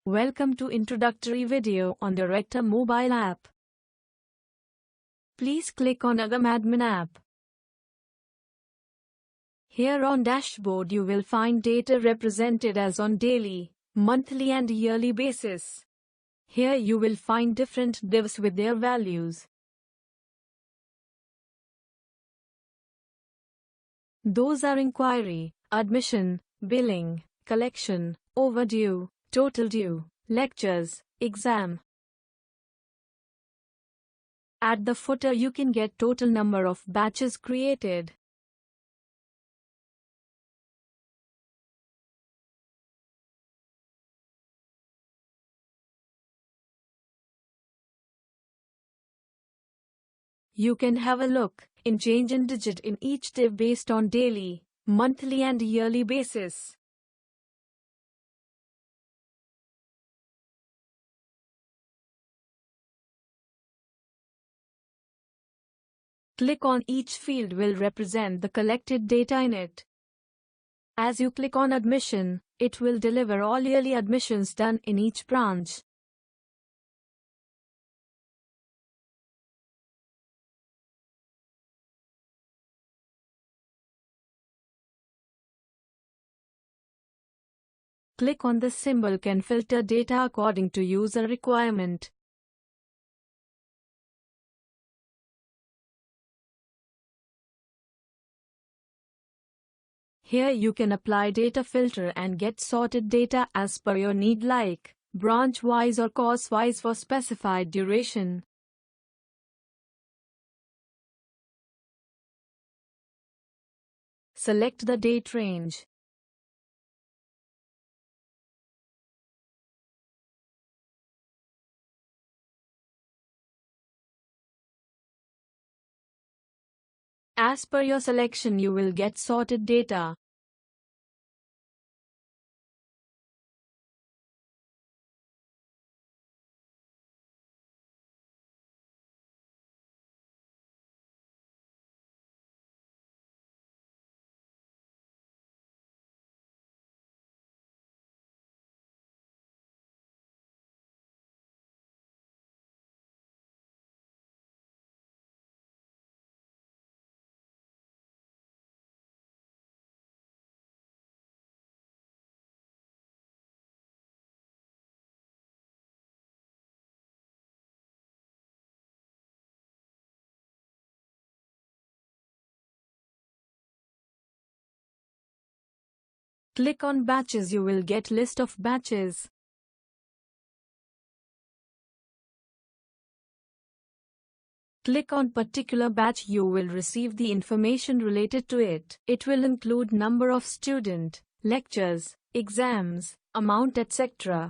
Welcome to introductory video on the Rector mobile app. Please click on Agam Admin app. Here on dashboard you will find data represented as on daily, monthly and yearly basis. Here you will find different divs with their values. Those are inquiry, admission, billing, collection, overdue, total due, lectures, exam. At the footer you can get total number of batches created. You can have a look in change in digit in each div based on daily, monthly and yearly basis. Click on each field will represent the collected data in it. As you click on admission, it will deliver all yearly admissions done in each branch. Click on the symbol can filter data according to user requirement. Here you can apply data filter and get sorted data as per your need, like branch-wise or course-wise for specified duration. Select the date range. As per your selection you will get sorted data. Click on batches, you will get list of batches. Click on particular batch, you will receive the information related to it. It will include number of student, lectures, exams, amount etc.